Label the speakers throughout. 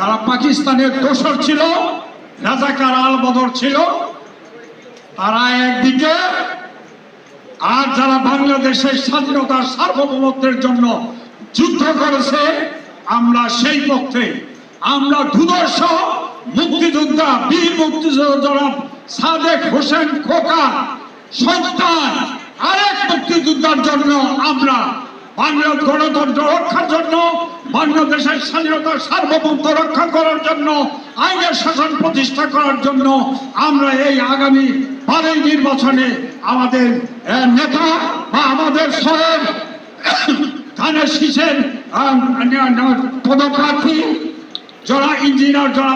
Speaker 1: যারা পাকিস্তানের দোসর ছিল, রাজাকার আল বদর ছিল, তারা একদিকে, আর যারা বাংলাদেশের স্বাধীনতার সার্বভৌমত্বের জন্য যুদ্ধ করেছে আমরা সেই পক্ষে। আমরা দুর্ধর্ষ মুক্তিযোদ্ধা, বীর মুক্তিযোদ্ধা সাদেক হোসেন খোকা সন্তান আরেক মুক্তিযোদ্ধার জন্য আমরা বাংলার গণতন্ত্র রক্ষার জন্য, বাংলাদেশের স্বাধীনতার সার্বভৌমত্ব রক্ষা করার জন্য, আইনের শাসন প্রতিষ্ঠা করার জন্য আমরা এই আগামী বারের নির্বাচনে আমাদের নেতা বা আমাদের স্বয়ং ধানের শীষের পদপ্রার্থী যারা ইঞ্জিনিয়ার, যারা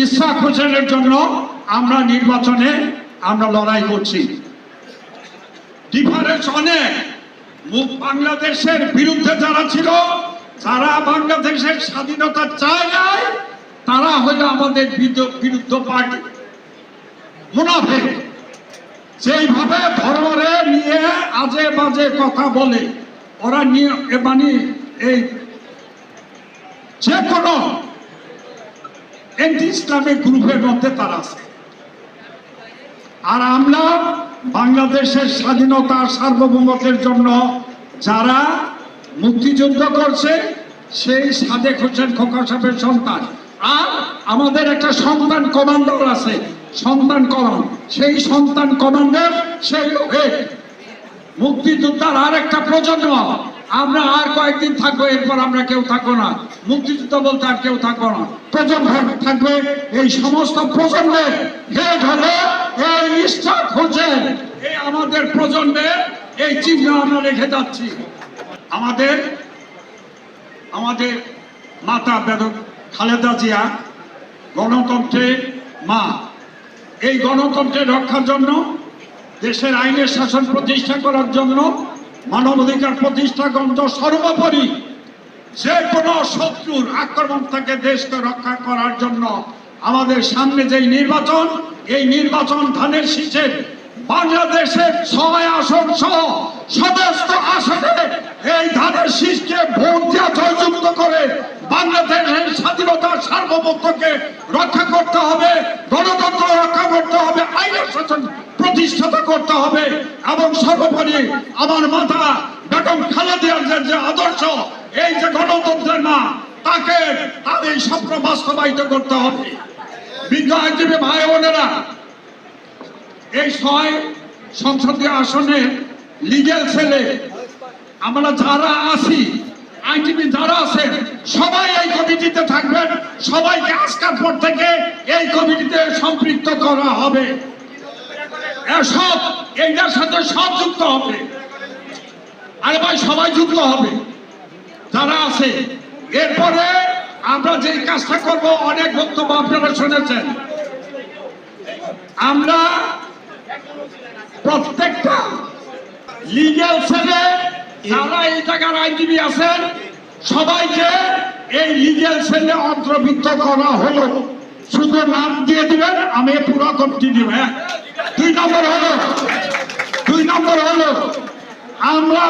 Speaker 1: ইশরাক হোসেনের জন্য আমরা নির্বাচনে আমরা লড়াই করছি। ডিফারেন্স অনেক। বাংলাদেশের বিরুদ্ধে যারা ছিল, যারা বাংলাদেশের স্বাধীনতা চায় নাই, তারা হলো আমাদের বিরুদ্ধ পার্টি মুনাফিক। যেইভাবে ধর্মরে নিয়ে আজে বাজে কথা বলে ওরা নিয়ে, মানে এই যে কোনো এন্টি ইসলামিক গ্রুপের মধ্যে তারা আছে। আর আমরা বাংলাদেশের স্বাধীনতা সার্বভৌমত্বের জন্য যারা মুক্তিযুদ্ধ করছে সেই সাদেক হোসেন খোকা সাহেবের সন্তান। আর আমাদের একটা সন্তান কমান্ডার আছে, সন্তান কমান্ড, সেই সন্তান কমান্ডার সেই মুক্তিযোদ্ধার আর একটা প্রজন্ম। আমরা আর কয়েকদিন থাকবো, এরপর আমরা কেউ থাকবো না। মুক্তিযুদ্ধ বলতে আর কেউ থাকবো না, প্রজন্ম থাকবে। এই সমস্ত প্রজন্মের হেড হলো এই ইশরাক হোসেন। এই আমাদের প্রজন্মের এই চিহ্ন আমরা রেখে যাচ্ছি। আমাদের মাতা বেগম খালেদা জিয়া গণতন্ত্রের মা। এই গণতন্ত্রের রক্ষার জন্য, দেশের আইনের শাসন প্রতিষ্ঠা করার জন্য, মানবাধিকার প্রতিষ্ঠা গ্রন্থ সর্বোপরি যে কোনো শত্রুর আক্রমণ থেকে দেশকে রক্ষা করার জন্য আমাদের সামনে যেই নির্বাচন, এই নির্বাচন ধানের শীষের বাংলাদেশের 6 আসন সহ সমস্ত আসনে এই ধানের শীষকে ভোট দিয়ে জয়যুক্ত করে বাংলাদেশের স্বাধীনতার সার্বভৌমত্বকে রক্ষা করতে হবে, গণতন্ত্র রক্ষা করতে হবে, আইনের শাসন প্রতিষ্ঠাতা করতে হবে এবং সর্বোপরি আমার মাতা বেগম খালেদা জিয়ার যে আদর্শ, এই যে গণতন্ত্রের মা, তাকে তার এই স্বপ্ন বাস্তবায়িত করতে হবে। বিজ্ঞ আইনজীবী ভাই বোনেরা, এই 6 সংসদীয় আসনে লিগ্যাল সেলে আমরা যারা আছি, আইনজীবী যারা আছেন, সবাই এই কমিটিতে থাকবেন। সবাইকে আজকের পর থেকে এই কমিটিতে সম্পৃক্ত করা হবে। সব এইটার সাথে সব যুক্ত হবে। আরে ভাই, সবাই যুক্ত হবে যারা আছে। এরপরে আমরা যে কাজটা করব, অনেক বক্তব্য আপনারা শুনেছেন, আমরা প্রত্যেকটা লিগ্যাল সেলে যারা এই জায়গার আইনজীবী আছেন সবাইকে এই লিগ্যাল সেলে অন্তর্ভুক্ত করা হলো। শুধু নাম দিয়ে দিবেন, আমি পুরো কমিটি দিব। 2 নম্বর হলো আমরা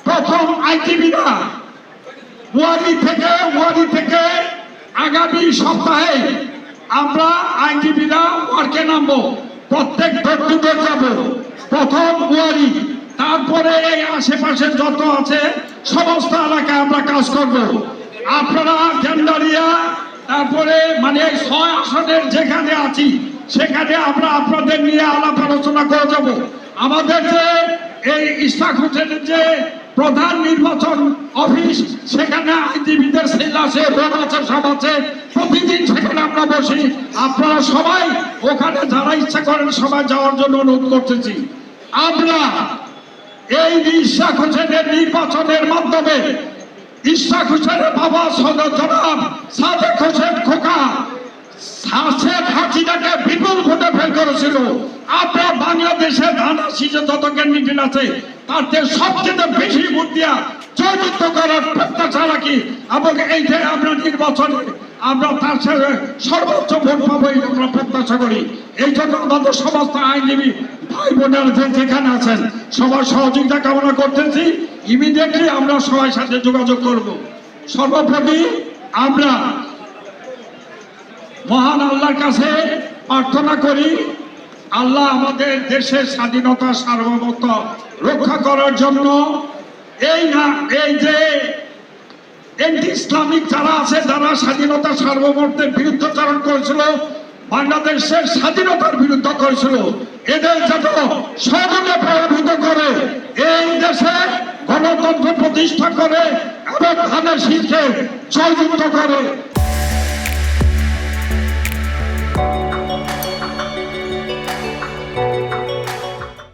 Speaker 1: প্রথম আইনজীবীরা ওয়ারি থেকে আগামী সপ্তাহে আমরা আইনজীবীরা ওয়ার্কে নামবো। প্রত্যেক ব্যক্তিতে যাব। প্রথম ওয়ারি, তারপরে এই আশেপাশে যত আছে সমস্ত এলাকায় আমরা কাজ করব। আপনারা গেন্ডারিয়া, তারপরে মানে 6 আসনের যেখানে আছি সেখানে আমরা আপনাদের নিয়ে আলাপ আলোচনা করে যাব। আমাদের যে এই ইশরাক হোসেনের যে প্রধান নির্বাচন অফিস, সেখানে আইনজীবীদের সেল আছে, রোড আছে, সব আছে। প্রতিদিন সেখানে আমরা বসি। আপনারা সবাই ওখানে যারা ইচ্ছা করেন সবাই যাওয়ার জন্য অনুরোধ করতেছি। আমরা এই ইশরাক হোসেনের নির্বাচনের মাধ্যমে ইশরাক হোসেনের বাবা জনাব সাদেক হোসেন খোকা শেখ হাসিনাকে বিপুল ভোটে ফেল করেছিল। আপনার বাংলাদেশে ধানের শীষে যত ক্যান্ডিডেট আছে তার সবচেয়ে বেশি ভোট দিয়া জয়যুক্ত করার প্রত্যাশা রাখি এবং এইটাই আমরা নির্বাচনে আমরা তার সাথে সর্বোচ্চ ভোট পাবো এই আমরা প্রত্যাশা করি। এই জন্য আমাদের সমস্ত আইনজীবী ভাই বোনেরা যেখানে আছেন সবার সহযোগিতা কামনা করতেছি। ইমিডিয়েটলি আমরা সবার সাথে যোগাযোগ করব। সর্বোপরি আমরা মহান আল্লাহর কাছে প্রার্থনা করি, আল্লাহ আমাদের দেশের স্বাধীনতা সার্বভৌমত্ব রক্ষা করার জন্য এই যে এন্টি ইসলামিক যারা আছে, যারা স্বাধীনতা সার্বভৌমত্বের বিরুদ্ধাচরণ করেছিল, বাংলাদেশের স্বাধীনতার বিরুদ্ধে করেছিল, এদের যত সহজে প্রভাবিত করে এই দেশে গণতন্ত্র প্রতিষ্ঠা করে এবং ধানের শীর্ষে জয়যুক্ত করে